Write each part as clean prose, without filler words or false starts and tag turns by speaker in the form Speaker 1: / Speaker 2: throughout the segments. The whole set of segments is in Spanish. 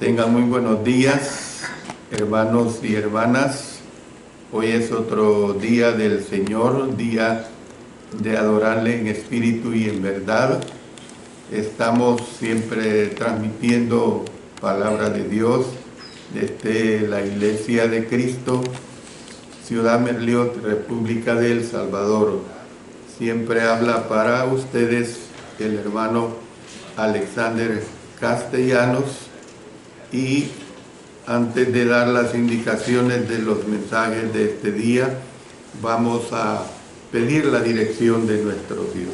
Speaker 1: Tengan muy buenos días, hermanos y hermanas. Hoy es otro día del Señor, día de adorarle en espíritu y en verdad. Estamos siempre transmitiendo palabra de Dios desde la Iglesia de Cristo, Ciudad Merliot, República de El Salvador. Siempre habla para ustedes el hermano Alexander Castellanos. Y antes de dar las indicaciones de los mensajes de este día, vamos a pedir la dirección de nuestro Dios.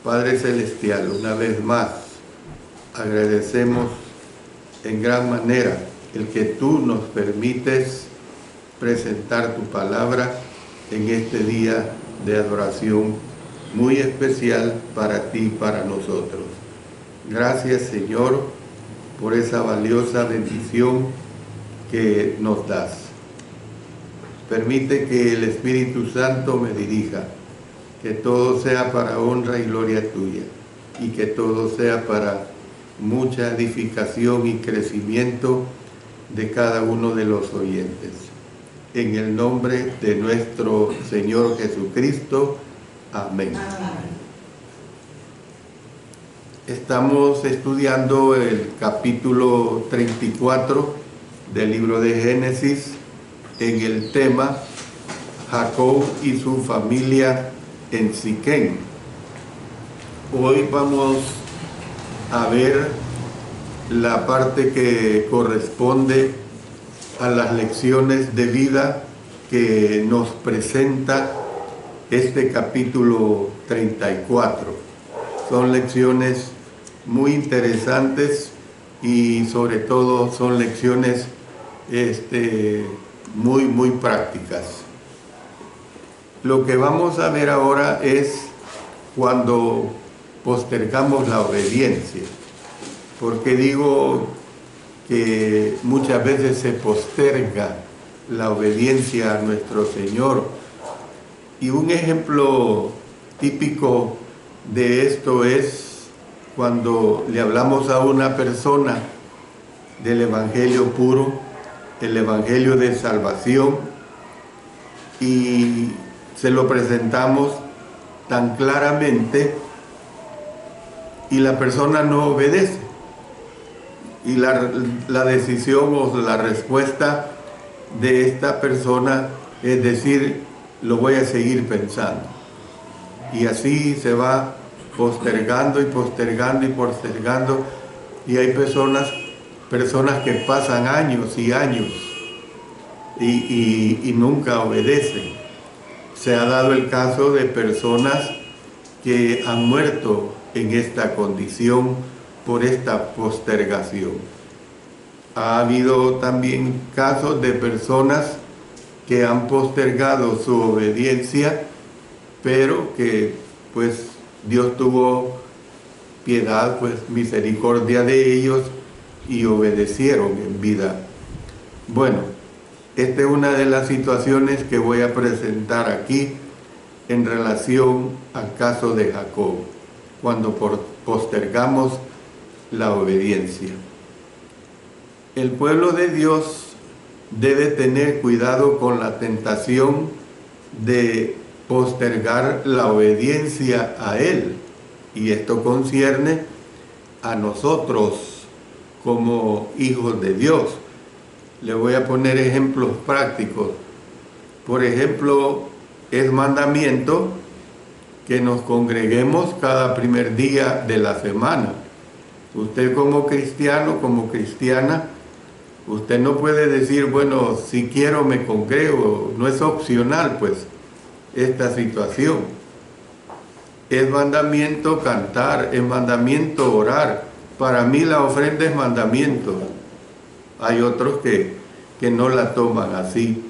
Speaker 1: Padre Celestial, una vez más, agradecemos en gran manera el que tú nos permites presentar tu palabra en este día de adoración muy especial para ti y para nosotros. Gracias, Señor, por esa valiosa bendición que nos das. Permite que el Espíritu Santo me dirija, que todo sea para honra y gloria tuya, y que todo sea para mucha edificación y crecimiento de cada uno de los oyentes. En el nombre de nuestro Señor Jesucristo. Amén. Estamos estudiando el capítulo 34 del libro de Génesis en el tema Jacob y su familia en Siquén. Hoy vamos a ver la parte que corresponde a las lecciones de vida que nos presenta este capítulo 34. Son lecciones muy interesantes y sobre todo son lecciones muy prácticas. Lo que vamos a ver ahora es cuando postergamos la obediencia. Porque digo que muchas veces se posterga la obediencia a nuestro Señor. Y un ejemplo típico de esto es cuando le hablamos a una persona del evangelio puro, el evangelio de salvación, y se lo presentamos tan claramente y la persona no obedece. Y la decisión o la respuesta de esta persona es decir, lo voy a seguir pensando. Y así se va postergando y postergando y postergando, y hay personas que pasan años y años y nunca obedecen. Se ha dado el caso de personas que han muerto en esta condición por esta postergación. Ha habido también casos de personas que han postergado su obediencia, pero que pues Dios tuvo piedad, pues misericordia de ellos y obedecieron en vida. Bueno, esta es una de las situaciones que voy a presentar aquí en relación al caso de Jacob, cuando postergamos la obediencia. El pueblo de Dios debe tener cuidado con la tentación de postergar la obediencia a Él, y esto concierne a nosotros como hijos de Dios. Le voy a poner ejemplos prácticos. Por ejemplo, es mandamiento que nos congreguemos cada primer día de la semana. Usted como cristiano, como cristiana, usted no puede decir, bueno, si quiero me congrego. No es opcional, pues, esta situación. Es mandamiento cantar, es mandamiento orar. Para mí la ofrenda es mandamiento. Hay otros que no la toman así.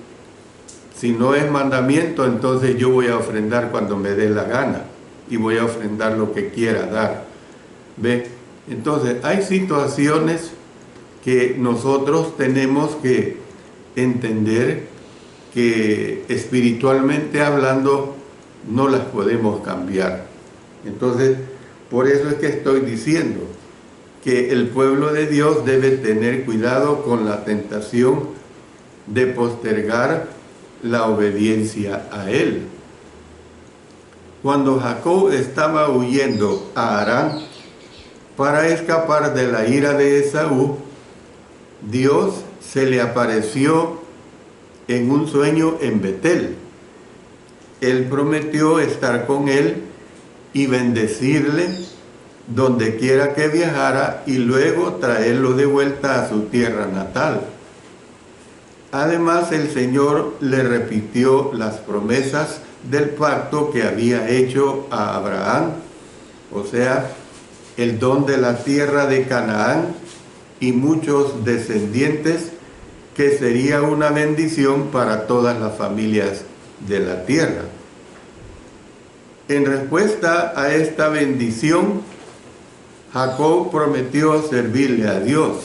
Speaker 1: Si no es mandamiento, entonces yo voy a ofrendar cuando me dé la gana y voy a ofrendar lo que quiera dar. ¿Ve? Entonces hay situaciones que nosotros tenemos que entender que espiritualmente hablando no las podemos cambiar. Entonces, por eso es que estoy diciendo que el pueblo de Dios debe tener cuidado con la tentación de postergar la obediencia a Él. Cuando Jacob estaba huyendo a Harán para escapar de la ira de Esaú, Dios se le apareció en un sueño en Betel. Él prometió estar con él y bendecirle donde quiera que viajara y luego traerlo de vuelta a su tierra natal. Además, el Señor le repitió las promesas del pacto que había hecho a Abraham, o sea, el don de la tierra de Canaán y muchos descendientes, que sería una bendición para todas las familias de la tierra. En respuesta a esta bendición, Jacob prometió servirle a Dios.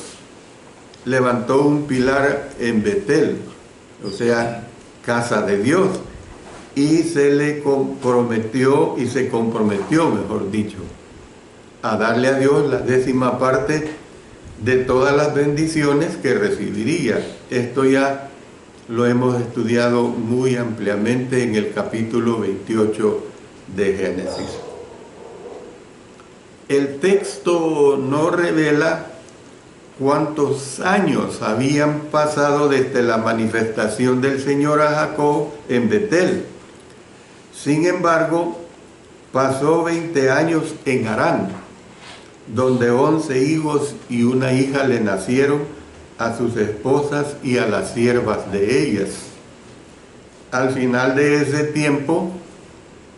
Speaker 1: Levantó un pilar en Betel, o sea, casa de Dios, y se comprometió, mejor dicho, a darle a Dios la 10ª parte de todas las bendiciones que recibiría. Esto ya lo hemos estudiado muy ampliamente en el capítulo 28 de Génesis. El texto no revela cuántos años habían pasado desde la manifestación del Señor a Jacob en Betel. Sin embargo, pasó 20 años en Harán, donde 11 hijos y una hija le nacieron a sus esposas y a las siervas de ellas. Al final de ese tiempo,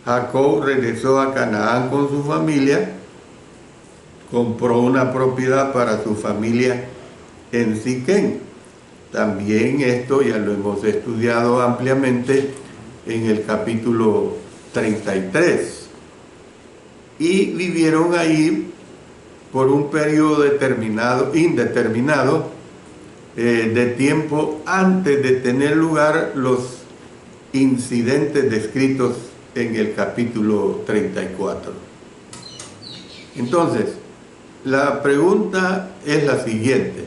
Speaker 1: Jacob regresó a Canaán con su familia, compró una propiedad para su familia en Siquén. También esto ya lo hemos estudiado ampliamente en el capítulo 33. Y vivieron ahí por un periodo indeterminado de tiempo antes de tener lugar los incidentes descritos en el capítulo 34. Entonces, la pregunta es la siguiente: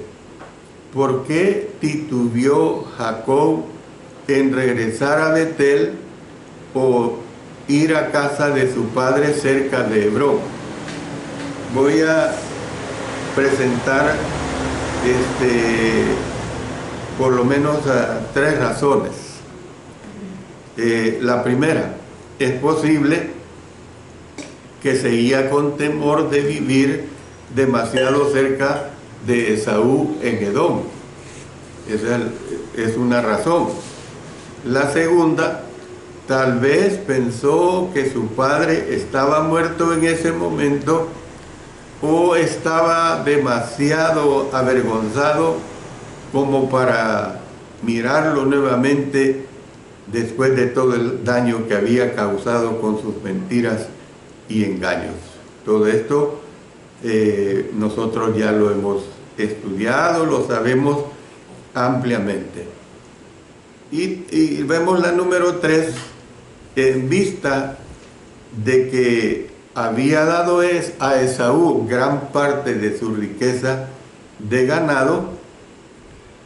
Speaker 1: ¿por qué titubeó Jacob en regresar a Betel o ir a casa de su padre cerca de Hebrón? Voy a presentar por lo menos 3 razones. La primera, es posible que seguía con temor de vivir demasiado cerca de Esaú en Edom. Esa es una razón. La segunda, tal vez pensó que su padre estaba muerto en ese momento o estaba demasiado avergonzado como para mirarlo nuevamente después de todo el daño que había causado con sus mentiras y engaños. Todo esto nosotros ya lo hemos estudiado, lo sabemos ampliamente. Y vemos la número 3, en vista de que había dado a Esaú gran parte de su riqueza de ganado,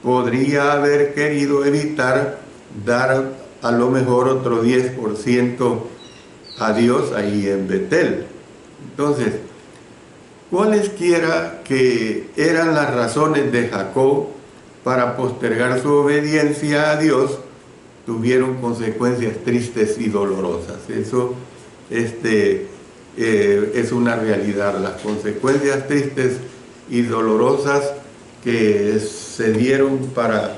Speaker 1: podría haber querido evitar dar a lo mejor otro 10% a Dios ahí en Betel. Entonces, cualesquiera que eran las razones de Jacob para postergar su obediencia a Dios, tuvieron consecuencias tristes y dolorosas. Eso es una realidad. Las consecuencias tristes y dolorosas que se dieron para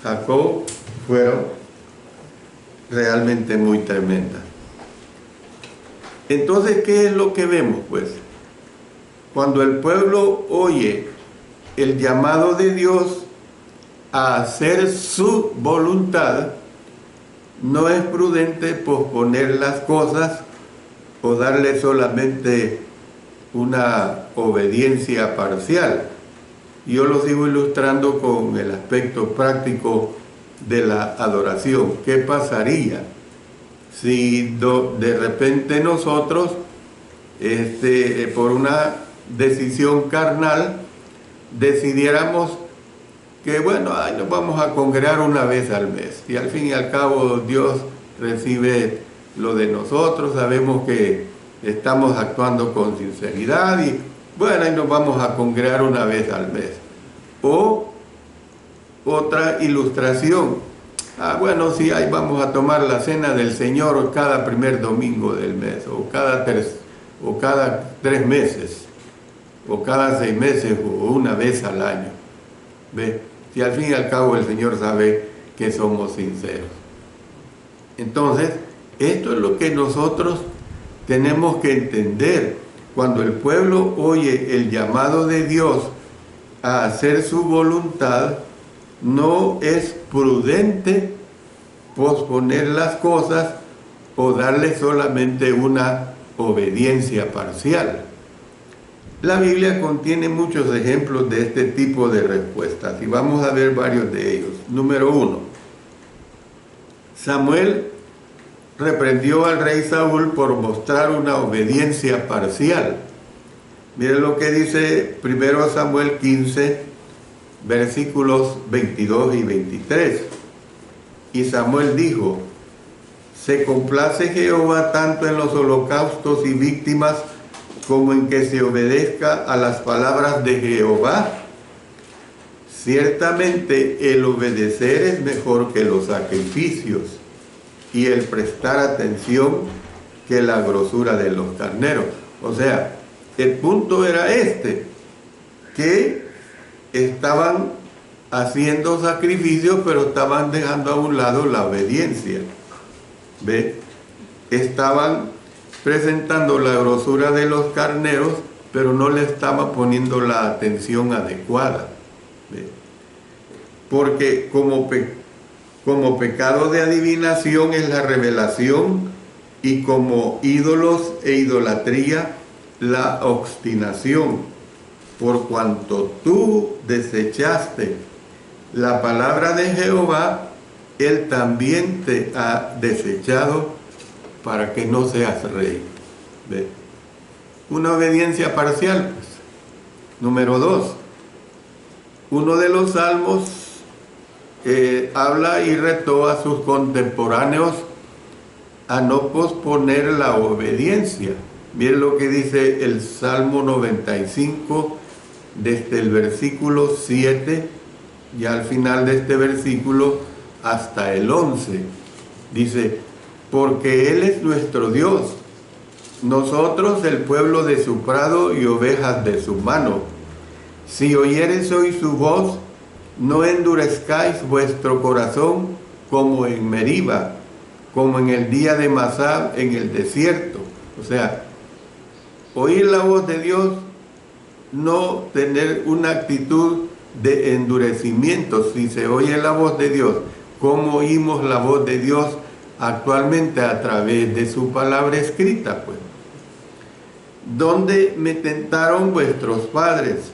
Speaker 1: Jacob fueron realmente muy tremendas. Entonces, ¿qué es lo que vemos? Pues, cuando el pueblo oye el llamado de Dios a hacer su voluntad, no es prudente posponer las cosas o darle solamente una obediencia parcial. Yo lo sigo ilustrando con el aspecto práctico de la adoración. ¿Qué pasaría si de repente nosotros, por una decisión carnal, decidiéramos que bueno, nos vamos a congregar una vez al mes y al fin y al cabo Dios recibe lo de nosotros, sabemos que estamos actuando con sinceridad y bueno, ahí nos vamos a congregar una vez al mes. O otra ilustración, bueno, sí, ahí vamos a tomar la cena del Señor cada primer domingo del mes o cada 3 meses o cada 6 meses o una vez al año. ¿Ve? Si al fin y al cabo el Señor sabe que somos sinceros. Entonces, esto es lo que nosotros tenemos que entender. Cuando el pueblo oye el llamado de Dios a hacer su voluntad, no es prudente posponer las cosas o darle solamente una obediencia parcial. La Biblia contiene muchos ejemplos de este tipo de respuestas y vamos a ver varios de ellos. Número 1. Samuel reprendió al rey Saúl por mostrar una obediencia parcial. Miren lo que dice 1 Samuel 15, versículos 22 y 23. Y Samuel dijo: ¿se complace Jehová tanto en los holocaustos y víctimas como en que se obedezca a las palabras de Jehová? Ciertamente el obedecer es mejor que los sacrificios, y el prestar atención que la grosura de los carneros. O sea, el punto era que estaban haciendo sacrificios, pero estaban dejando a un lado la obediencia. ¿Ve? Estaban presentando la grosura de los carneros, pero no le estaban poniendo la atención adecuada. ¿Ve? Porque como pecado de adivinación es la revelación, y como ídolos e idolatría la obstinación. Por cuanto tú desechaste la palabra de Jehová, Él también te ha desechado para que no seas rey. ¿Ve? Una obediencia parcial, pues. Número 2. Uno de los salmos habla y retó a sus contemporáneos a no posponer la obediencia. Miren lo que dice el Salmo 95, desde el versículo 7 y al final de este versículo hasta el 11. Dice: porque Él es nuestro Dios, nosotros el pueblo de su prado y ovejas de su mano. Si oyereis hoy su voz, no endurezcáis vuestro corazón como en Meriba, como en el día de Masá en el desierto. O sea, oír la voz de Dios, no tener una actitud de endurecimiento. Si se oye la voz de Dios, ¿cómo oímos la voz de Dios actualmente? A través de su palabra escrita, pues. ¿Dónde me tentaron vuestros padres?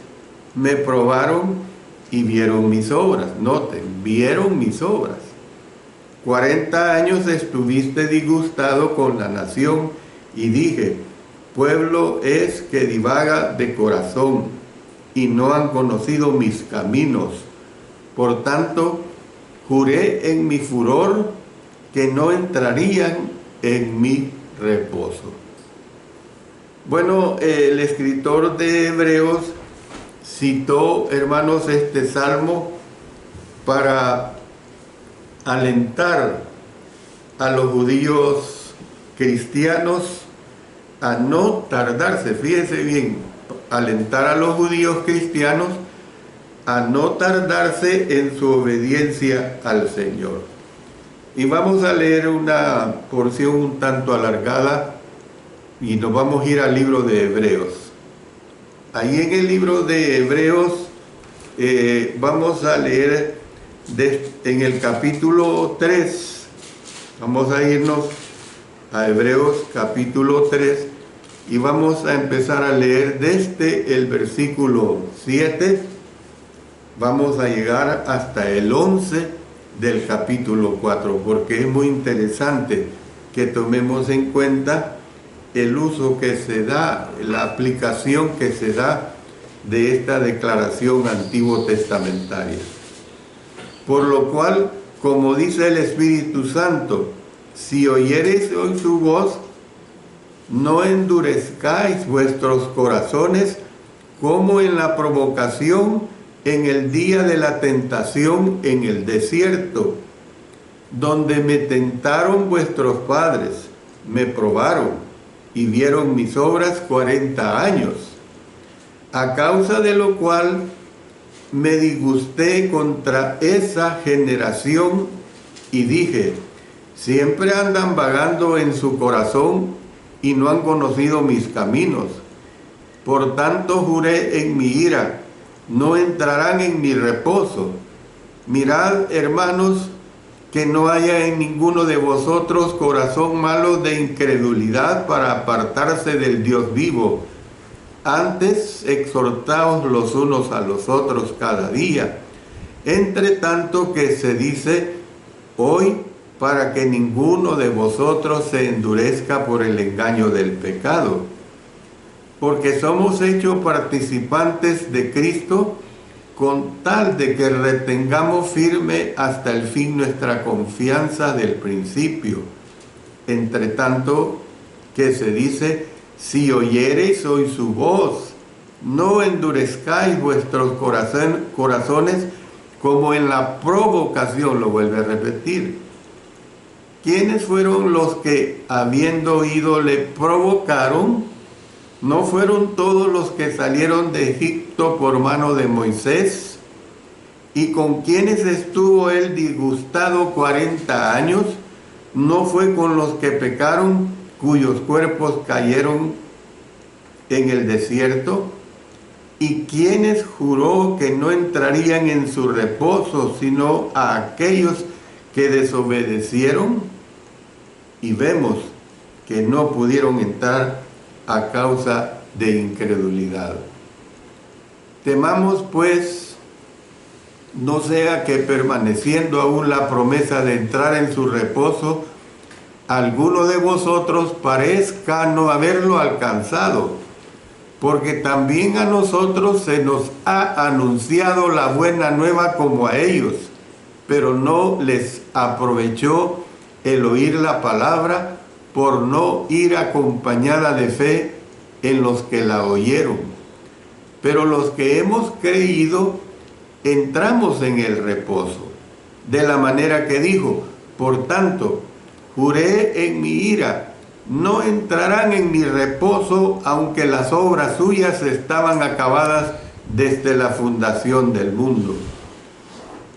Speaker 1: Me probaron y vieron mis obras. Noten, vieron mis obras. 40 años estuviste disgustado con la nación, y dije: pueblo es que divaga de corazón, y no han conocido mis caminos. Por tanto, juré en mi furor que no entrarían en mi reposo. Bueno, el escritor de Hebreos citó, hermanos, este salmo para alentar a los judíos cristianos a no tardarse. Fíjense bien, alentar a los judíos cristianos a no tardarse en su obediencia al Señor. Y vamos a leer una porción un tanto alargada y nos vamos a ir al libro de Hebreos. Ahí en el libro de Hebreos vamos a leer en el capítulo 3. Vamos a irnos a Hebreos capítulo 3 y vamos a empezar a leer desde el versículo 7. Vamos a llegar hasta el 11 del capítulo 4, porque es muy interesante que tomemos en cuenta el uso que se da, la aplicación que se da de esta declaración antiguo testamentaria. Por lo cual, como dice el Espíritu Santo, si oyereis hoy su voz, no endurezcáis vuestros corazones como en la provocación en el día de la tentación en el desierto, donde me tentaron vuestros padres, me probaron y vieron mis obras 40 años, a causa de lo cual me disgusté contra esa generación y dije, siempre andan vagando en su corazón y no han conocido mis caminos. Por tanto juré en mi ira, no entrarán en mi reposo. Mirad, hermanos, que no haya en ninguno de vosotros corazón malo de incredulidad para apartarse del Dios vivo. Antes exhortaos los unos a los otros cada día, entre tanto que se dice hoy, para que ninguno de vosotros se endurezca por el engaño del pecado. Porque somos hechos participantes de Cristo, con tal de que retengamos firme hasta el fin nuestra confianza del principio. Entre tanto que se dice, si oyereis hoy su voz, no endurezcáis vuestros corazones como en la provocación, lo vuelve a repetir. ¿Quiénes fueron los que, habiendo oído, le provocaron? ¿No fueron todos los que salieron de Egipto por mano de Moisés? ¿Y con quienes estuvo él disgustado 40 años? ¿No fue con los que pecaron, cuyos cuerpos cayeron en el desierto? ¿Y quiénes juró que no entrarían en su reposo, sino a aquellos que desobedecieron? Y vemos que no pudieron entrar a causa de incredulidad. Temamos pues, no sea que permaneciendo aún la promesa de entrar en su reposo, alguno de vosotros parezca no haberlo alcanzado, porque también a nosotros se nos ha anunciado la buena nueva como a ellos, pero no les aprovechó el oír la palabra por no ir acompañada de fe en los que la oyeron. Pero los que hemos creído entramos en el reposo, de la manera que dijo, por tanto, juré en mi ira, no entrarán en mi reposo, aunque las obras suyas estaban acabadas desde la fundación del mundo.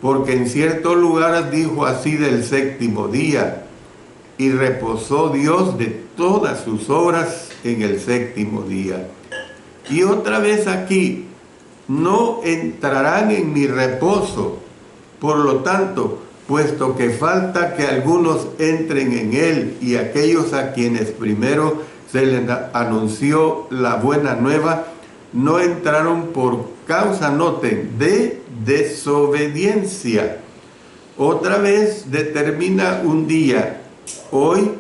Speaker 1: Porque en cierto lugar dijo así del séptimo día, y reposó Dios de todas sus obras en el séptimo día. Y otra vez aquí, no entrarán en mi reposo. Por lo tanto, puesto que falta que algunos entren en él, y aquellos a quienes primero se les anunció la buena nueva, no entraron por causa, noten, de desobediencia. Otra vez determina un día, hoy,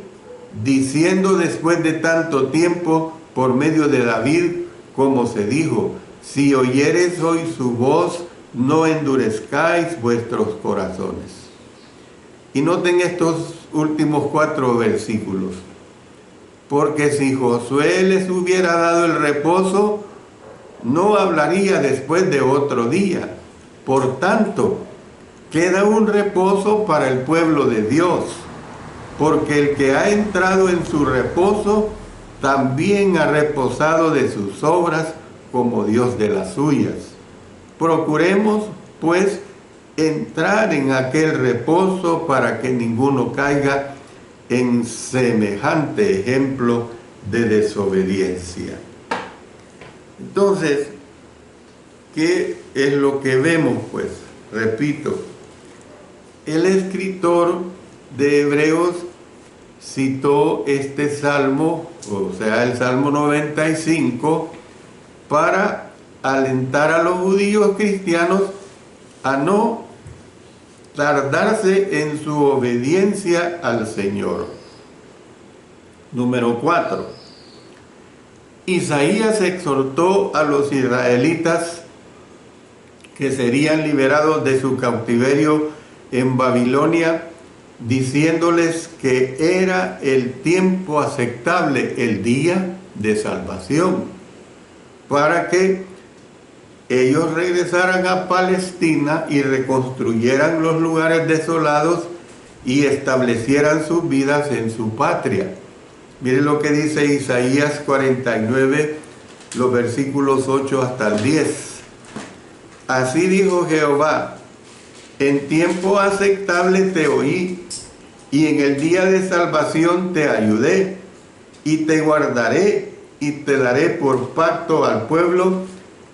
Speaker 1: diciendo después de tanto tiempo, por medio de David, como se dijo, si oyeres hoy su voz, no endurezcáis vuestros corazones. Y noten estos últimos 4 versículos. Porque si Josué les hubiera dado el reposo, no hablaría después de otro día. Por tanto, queda un reposo para el pueblo de Dios, porque el que ha entrado en su reposo, también ha reposado de sus obras como Dios de las suyas. Procuremos, pues, entrar en aquel reposo para que ninguno caiga en semejante ejemplo de desobediencia. Entonces, ¿qué es lo que vemos? Pues, repito, el escritor de Hebreos citó este salmo, o sea, el Salmo 95, para alentar a los judíos cristianos a no tardarse en su obediencia al Señor. Número 4. Isaías exhortó a los israelitas que serían liberados de su cautiverio en Babilonia, diciéndoles que era el tiempo aceptable, el día de salvación, para que ellos regresaran a Palestina y reconstruyeran los lugares desolados y establecieran sus vidas en su patria. Miren lo que dice Isaías 49, los versículos 8 hasta el 10. Así dijo Jehová: en tiempo aceptable te oí, y en el día de salvación te ayudé, y te guardaré, y te daré por pacto al pueblo,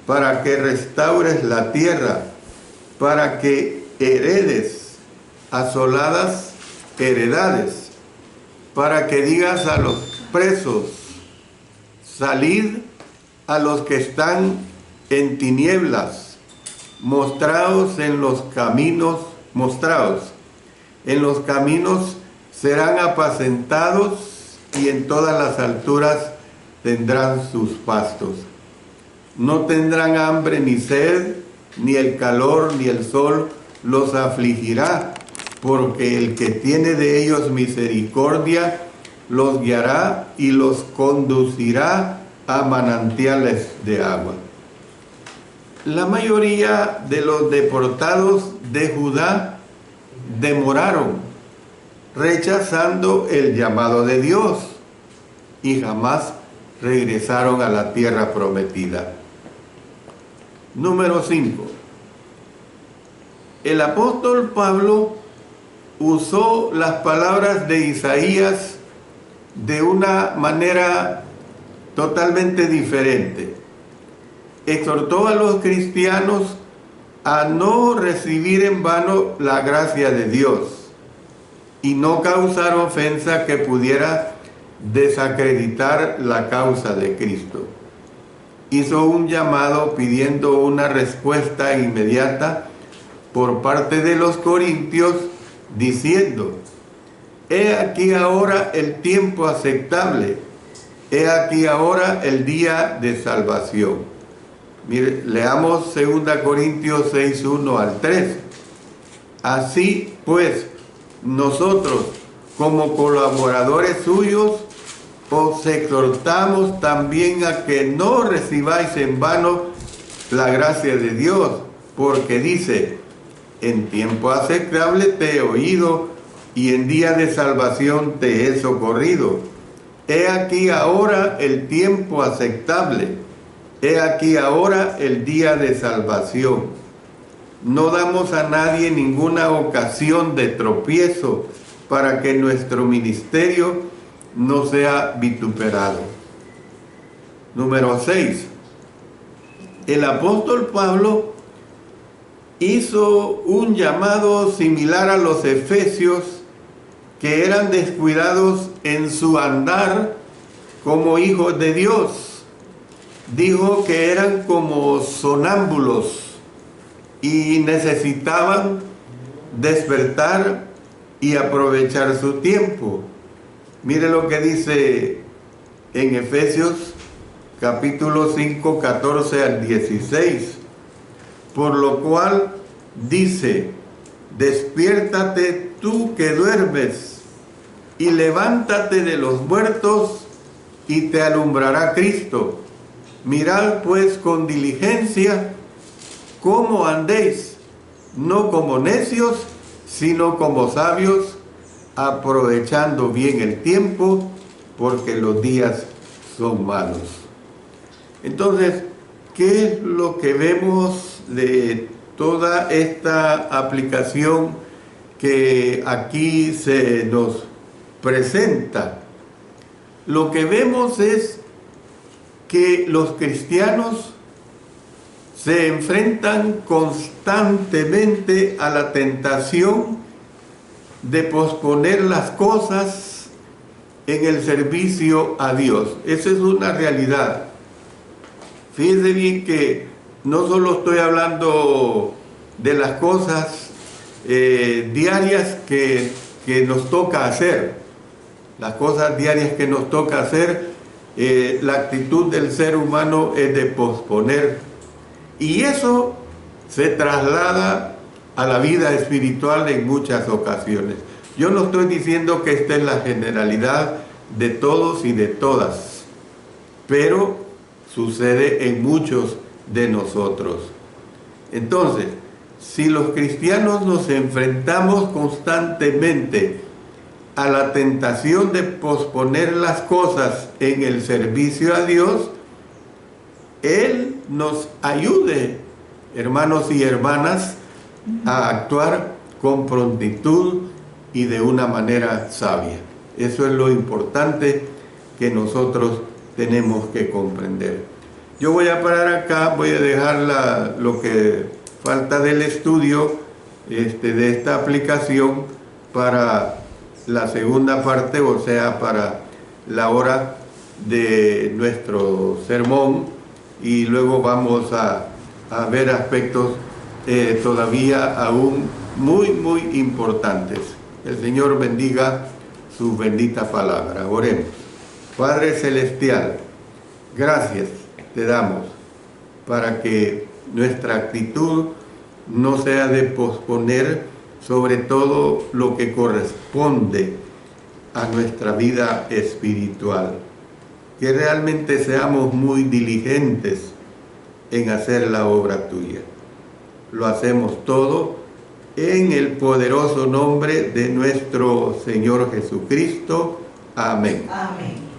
Speaker 1: para que restaures la tierra, para que heredes asoladas heredades, para que digas a los presos: salid, a los que están en tinieblas, mostraos en los caminos, serán apacentados, y en todas las alturas tendrán sus pastos. No tendrán hambre ni sed, ni el calor ni el sol los afligirá, porque el que tiene de ellos misericordia los guiará y los conducirá a manantiales de agua. La mayoría de los deportados de Judá demoraron, rechazando el llamado de Dios, y jamás regresaron a la tierra prometida. Número 5. El apóstol Pablo usó las palabras de Isaías de una manera totalmente diferente. Exhortó a los cristianos a no recibir en vano la gracia de Dios y no causar ofensa que pudiera desacreditar la causa de Cristo. Hizo un llamado pidiendo una respuesta inmediata por parte de los corintios, diciendo: he aquí ahora el tiempo aceptable, he aquí ahora el día de salvación. Mire, leamos 2 Corintios 6, 1 al 3. Así pues, nosotros, como colaboradores suyos, os exhortamos también a que no recibáis en vano la gracia de Dios, porque dice: en tiempo aceptable te he oído, y en día de salvación te he socorrido. He aquí ahora el tiempo aceptable, he aquí ahora el día de salvación. No damos a nadie ninguna ocasión de tropiezo, para que nuestro ministerio no sea vituperado. Número 6. El apóstol Pablo hizo un llamado similar a los efesios, que eran descuidados en su andar como hijos de Dios. Dijo que eran como sonámbulos y necesitaban despertar y aprovechar su tiempo. Mire lo que dice en Efesios capítulo 5, 14 al 16. Por lo cual dice: despiértate tú que duermes, y levántate de los muertos, y te alumbrará Cristo. Mirad pues con diligencia cómo andéis, no como necios, sino como sabios, aprovechando bien el tiempo, porque los días son malos. Entonces, ¿qué es lo que vemos de toda esta aplicación que aquí se nos presenta? Lo que vemos es que los cristianos se enfrentan constantemente a la tentación de posponer las cosas en el servicio a Dios. Esa es una realidad. Fíjense bien que no solo estoy hablando de las cosas diarias que nos toca hacer, las cosas diarias que nos toca hacer, La actitud del ser humano es de posponer, y eso se traslada a la vida espiritual en muchas ocasiones. Yo no estoy diciendo que esta es la generalidad de todos y de todas, pero sucede en muchos de nosotros. Entonces, si los cristianos nos enfrentamos constantemente a la tentación de posponer las cosas en el servicio a Dios, Él nos ayude, hermanos y hermanas, a actuar con prontitud y de una manera sabia. Eso es lo importante que nosotros tenemos que comprender. Yo voy a parar acá, voy a dejar lo que falta del estudio de esta aplicación para la segunda parte, o sea, para la hora de nuestro sermón, y luego vamos a ver aspectos todavía aún muy importantes. El Señor bendiga su bendita palabra. Oremos. Padre Celestial, gracias te damos para que nuestra actitud no sea de posponer sobre todo lo que corresponde a nuestra vida espiritual. Que realmente seamos muy diligentes en hacer la obra tuya. Lo hacemos todo en el poderoso nombre de nuestro Señor Jesucristo. Amén.
Speaker 2: Amén.